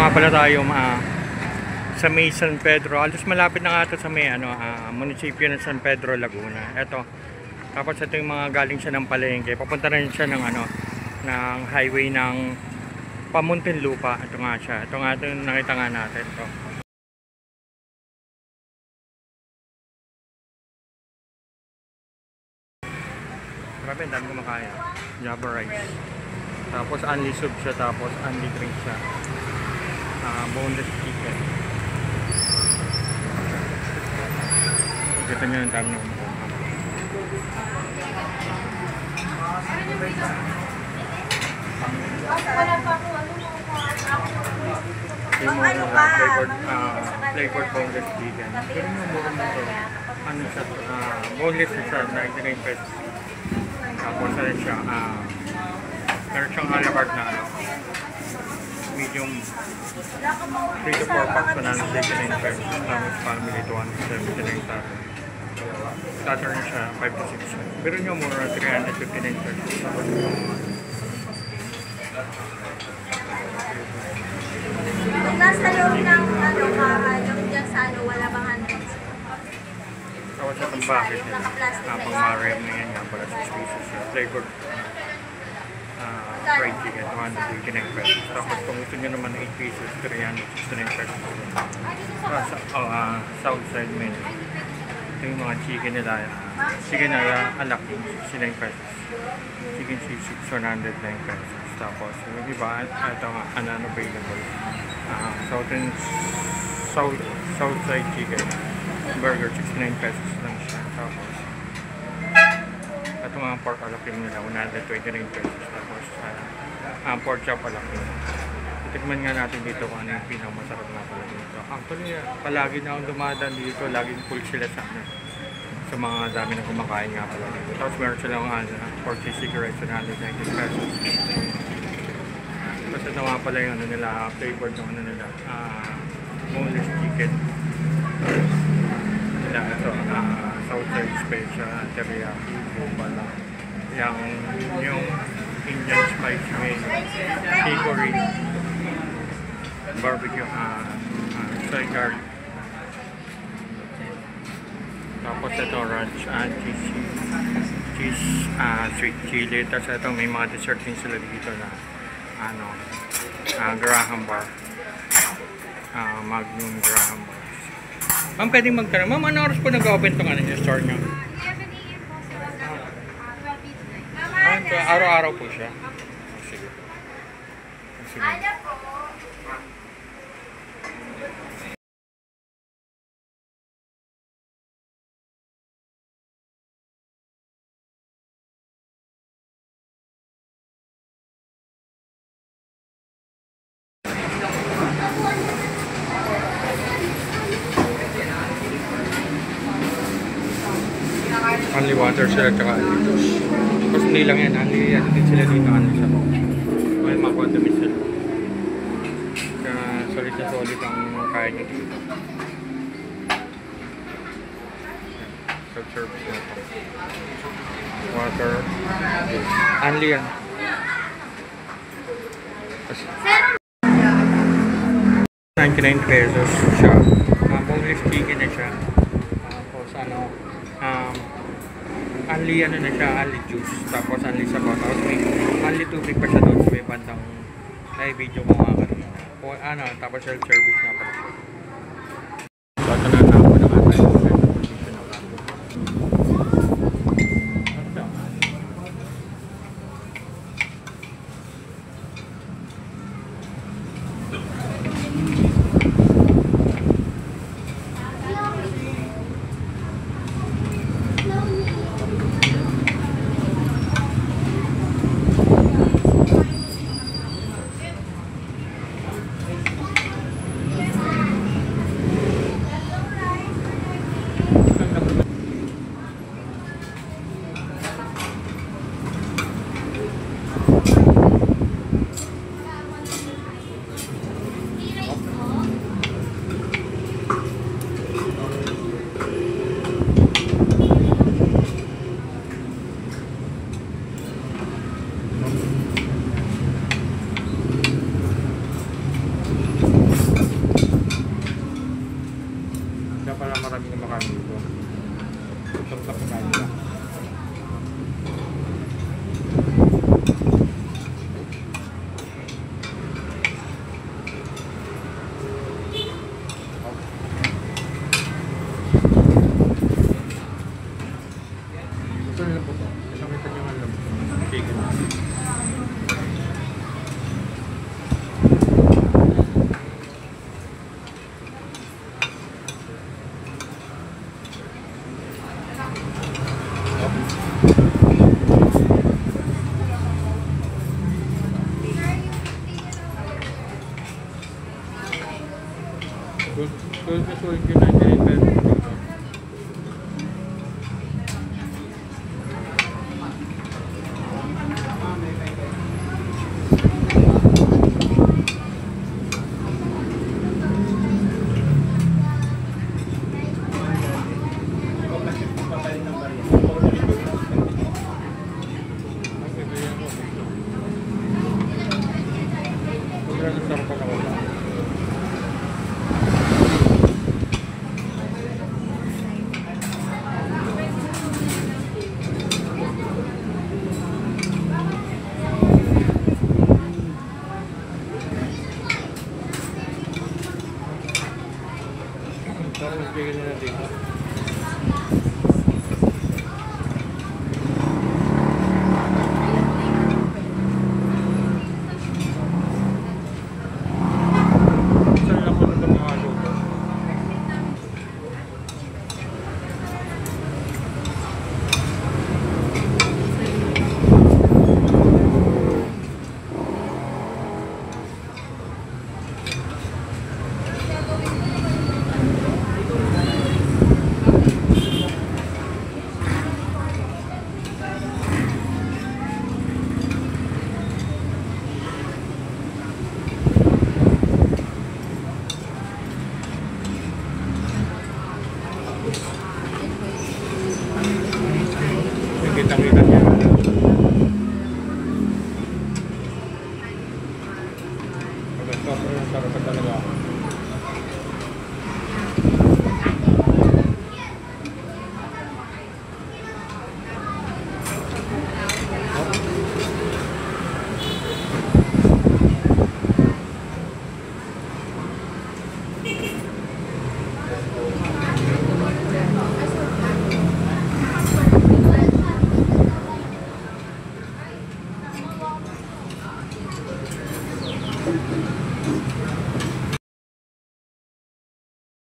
nga pala tayo sa may San Pedro. Alos malapit na nga ito sa may munisipyo ng San Pedro, Laguna. Ito. Tapos ito yung mga galing siya ng palengke. Papunta rin siya ng ng highway ng Pamuntinlupa. Ito nga siya. Ito nga ito yung nakita nga natin. Ito. Grabe, ang dami kumakaya. Java rice. Tapos unli soup siya. Tapos unli drink siya. Boneless chicken. Kita nyo yung dami ng yung mga flavored boneless chicken. Pero yung mura mo ito, ano siya, boneless siya, 99 pesos. Tapos ano siya, meron siyang a la carte na medium 3 to 4 packs na 99 pesos. Tapos family 279 pesos. Starter na siya 5 to 6. Pero yung mura 359 pesos. Kung nasa loob ng yung dyan sa wala bang handles? Tapos sa tambakit niya. Pang marem na yan nga pala 6 pieces. Flavored fried chicken, 289 pesos. Tapos kung gusto nyo naman 8 pieces, 369 pesos. South side menu. Ito yung mga chicken nila. Chicken na alak, 69 pesos. Chicken sisig, 109 pesos. Tapos yung iba, ito nga, unavailable. South side chicken. Burger, 69 pesos lang siya. Tapos ito nga pork alapin nila, 129 pesos. Tapos pork chop alapin. Tikman nga natin dito kung ano yung pinakamasarap na pala dito. Actually, palagi na akong dumadaan dito. Laging full sila sa mga dami na kumakain nga pala dito. Tapos meron silang pork sisig rice, 190 pesos. Tapos ito nga pala yung nila, flavored ng nila, boneless chicken. Ito, Southside Special, teriyaki, bubala. Yung Indian spice may chicory, barbecue, soy garlic. Tapos ito, ranch and cheese, sweet chili. Tapos ito, may mga dessert din sila dito na Graham bar. Magnum Graham bar. Ma'am, pwedeng magtanong. Ma'am, ano oras po nag-open itong yung store nyo? 11 a.m. po sila. Araw-araw po siya. Sige. Ano po? Only water sila tsaka only juice. Tapos hindi lang yan, only din sila dito sa may mga condiments sila. Kaya solid na solid ang kaya nyo dito. Self-service na ito. Water, juice. Only yan. 99 pesos siya. Boneless chicken na siya. Tapos only na siya, only juice. Tapos only sabaw. Tapos may only tubig pa siya doon sa may bandang video ko mga kanina. Tapos self-service na pala siya. So ito na ako na tayo. 12 to 99 pesos dito. Ang bibigyan ko dito. Sobrang sarap pa ako. Tapos bigyan nila dito. Saan lang po ito mga luto? Kita-kita niya. Pagkat sobrang sarap talaga.